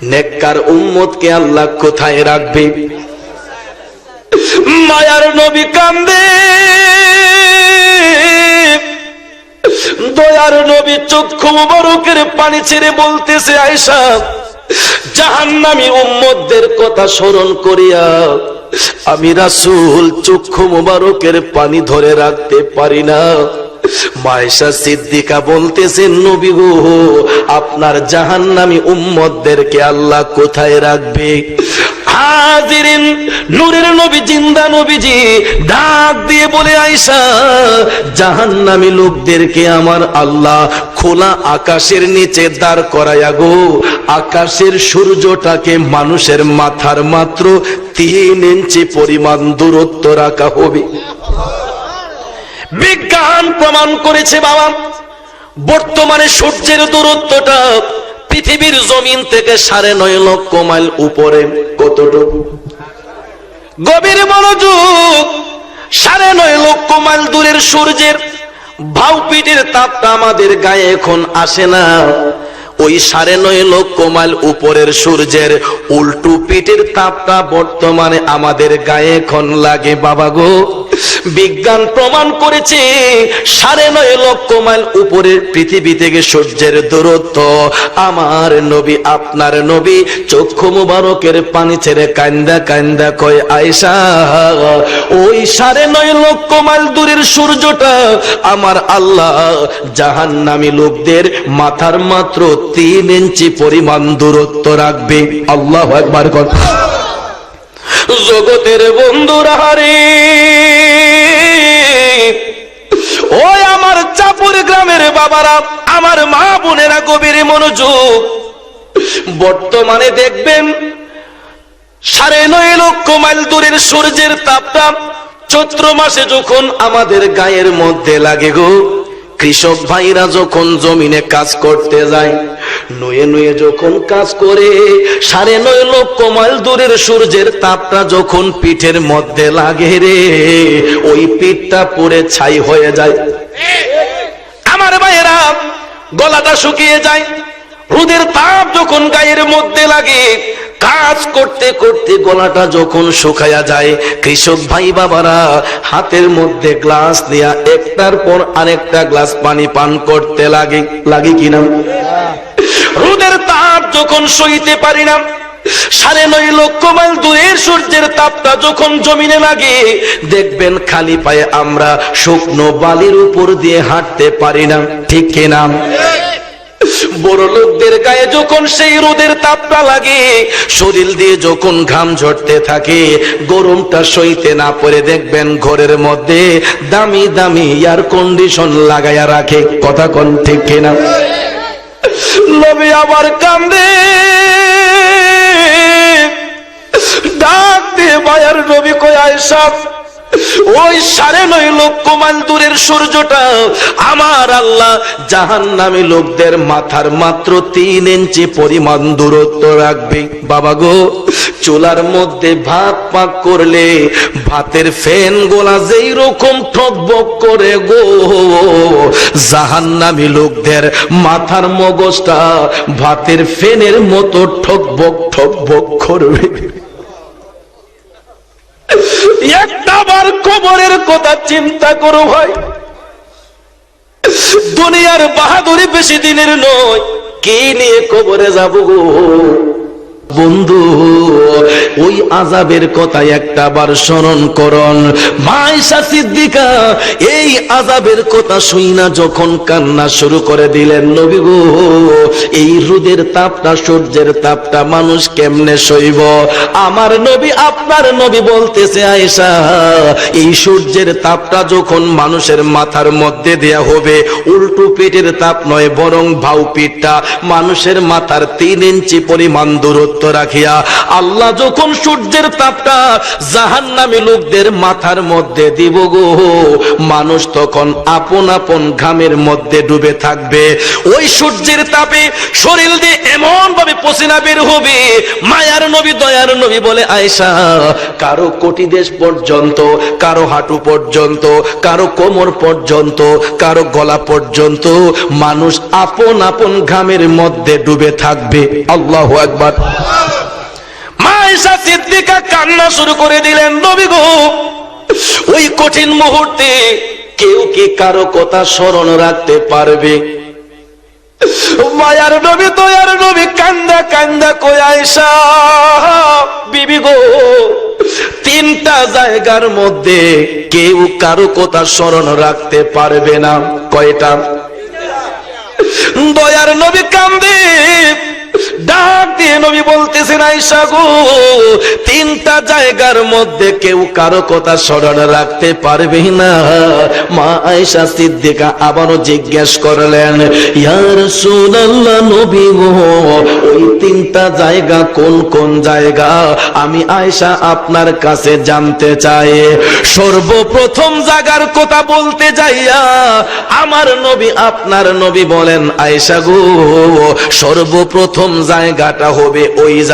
নেককার উম্মতকে আল্লাহ কোথায় রাখবে? মায়ার নবী কান্দে, দয়ার নবী চক্ষু মুবারকের পানি ছেড়ে বলতেছে, আয়েশা, জাহান্নামী উম্মতদের কথা স্মরণ করিয়া আমি রাসূল চক্ষু মুবারকের পানি ধরে রাখতে পারি না। আয়েশা সিদ্দিকা বলতেছেন, নবী গো, আপনার জাহান্নামী উম্মতদেরকে আল্লাহ কোথায় রাখবে? হাজিরিন, নূরের নবী, জিন্দা নবীজি ডাক দিয়ে বলে, আয়েশা, জাহান্নামী লোকদেরকে আমার আল্লাহ খোলা আকাশের নিচে দাঁড় করায়া গো, আকাশের সূর্যটাকে মানুষের মাথার মাত্র 3 ইঞ্চি পরিমাণ দূরত্ব রাখা হবে। বিজ্ঞান প্রমাণ করেছে বাবা, বর্তমানে সূর্যের দূরত্বটা পৃথিবীর জমিন থেকে 9.5 লক্ষ মাইল উপরে। কতটুকু? গভীর মনোযোগ। 9.5 লক্ষ মাইল দূরের সূর্যের ভাউপিটের তাপটা আমাদের গায়ে এখন আসে না। ওই 9.5 লক্ষ মাইল উপরের সূর্যের উল্টো পিঠের তাপটা বর্তমানে আমাদের গায়ে এখন লাগে বাবা গো। বিজ্ঞান প্রমাণ করেছে 9.5 লক্ষ মাইল উপরের পৃথিবী থেকে সূর্যের দূরত্ব। আমার নবী, আপনার নবী চক্ষু মুবারকের পানি ছেড়ে কান্দা কান্দা কয়, আয়েশা, ওই 9.5 লক্ষ মাইল দূরের সূর্যটা আমার আল্লাহ জাহান্নামী লোকদের মাথার মাত্র 3 ইঞ্চি পরিমাণ দূরত্ব রাখবে। আল্লাহু আকবার। জগতের বন্ধুরা রে, ওই আমার চাপুর গ্রামের বাবারা, আমার মা বোনেরা, গভীর মনোযোগ। বর্তমানে দেখবেন 9.5 লক্ষ মাইল দূরের সূর্যের তাপটা চৈত্র মাসে যখন আমাদের গায়ের মধ্যে লাগে গো, কৃষক ভাইরা যখন জমিনে কাজ করতে যায়, নুয়ে নুয়ে যখন কাজ করে, 9.5 লক্ষ মাইল দূরের সূর্যের তাপটা যখন পিঠের মধ্যে লাগে রে, ওই পিঠটা পুড়ে ছাই হয়ে যায়। আমার ভাইয়েরা, গলাটা শুকিয়ে যায়। রোদের তাপ যখন গায়ের মধ্যে লাগে, কাজ করতে করতে গলাটা যখন শুকায়া যায়, কৃষক ভাই বাবারা হাতের মধ্যে গ্লাস নিয়ে একটার পর আরেকটা গ্লাস পানি পান করতে লাগে। লাগে কিনা? রোদের তাপ যখন সইতে পারি না, 9.5 লক্ষ মাইল দূরের সূর্যের তাপটা যখন জমিনে লাগে, দেখবেন খালি পায়ে আমরা শুকনো বালির উপর দিয়ে হাঁটতে পারি না। ঠিক কিনা? বড় লোকদের গায়ে যখন সেই রোদের তাপটা লাগে, শরীর দিয়ে যখন ঘাম ঝরতে থাকে, গরমটা সইতে না পারে দেখবেন ঘরের মধ্যে দামি দামি এয়ার কন্ডিশন লাগাইয়া রাখে। কথা কোন ঠিক কিনা? নবী আবার কান্দে, ডাক দিয়ে মায়ার নবী কয়, আয়েশা, ওই 9.5 লক্ষ মাইল দূরের সূর্যটা আমার আল্লাহ জাহান্নামী লোকদের মাথার মাত্র 3 ইঞ্চি পরিমাণ দূরত্ব রাখবে। বাবা গো, চুলার মধ্যে ভাত পাক করলে ভাতের ফেন গোলা যেই রকম ঠকবক করে গো, জাহান্নামী লোকদের মাথার মগজটা ভাতের ফেনের মতো ঠকবক ঠকবক করবে। একটাবার কবরের কথা চিন্তা করো ভাই, দুনিয়ার বাহাদুরি বেশি দিনের নয়। কি নিয়ে কবরে যাব গো বন্ধু? ওই আযাবের কথা একটাবার স্মরণ করুন। আয়েশা সিদ্দিকা এই আযাবের কথা শুইনা যখন কান্না শুরু করে দিলেন, নবী গো, এই রোদের তাপটা, সূর্যের তাপটা মানুষ কেমনে সইব? আমার নবী, আপনার নবী বলতেছে, আয়েশা, এই সূর্যের তাপটা যখন মানুষের মাথার মধ্যে দেয়া হবে, উল্টো পিঠের তাপ নয়, বরং ভাউ পিঠটা মানুষের মাথার 3 ইঞ্চি পরিমাণ দূরত্ব রাখিয়া আল্লাহ যখন সূর্যের তাপটা জাহান্নামী লোকদের মাথার মধ্যে দিব গো, মানুষ তখন আপন আপন ঘামের মধ্যে ডুবে থাকবে। ওই সূর্যের তাপে শরীর দিয়ে এমন ভাবে পসিনা বের হবে। মায়ার নবী দয়ার নবী বলে আয়েশা, কারো কোটি দেশ পর্যন্ত, কারো হাঁটু পর্যন্ত, কারো কোমর পর্যন্ত, কারো গলা পর্যন্ত মানুষ আপন আপন ঘামের মধ্যে ডুবে থাকবে। আল্লাহু আকবার। মা আয়েশা সিদ্দিকা কান্না শুরু করে দিলেন, নবী গো, ওই কঠিন মুহূর্তে কেউ কি কারো কথা স্মরণ রাখতে পারবে? মায়ার নবী দয়ার নবী কান্দা কান্দা কই, আয়েশা বিবি গো, তিনটা জায়গার মধ্যে কেউ কারো কথা স্মরণ রাখতে পারবে না। কয়টা? দয়ার নবী কান্দে, ডাক দিয়ে নবী বলতেছেন, আয়েশা গো, তিনটা জায়গার মধ্যে কেউ কারো কথা স্মরণ রাখতে পারবে না। মা আয়েশা সিদ্দিকা আবারও জিজ্ঞেস করলেন, ইয়া রাসূলুল্লাহ, নবী গো, ওই তিনটা জায়গা কোন কোন জায়গা? আমি আয়েশা আপনার কাছে জানতে চাই। সর্বপ্রথম জায়গার কথা বলতে যাইয়া আমার নবী আপনার নবী বলেন, আয়েশা গো, সর্বপ্রথম জায়গাটা হবে ওই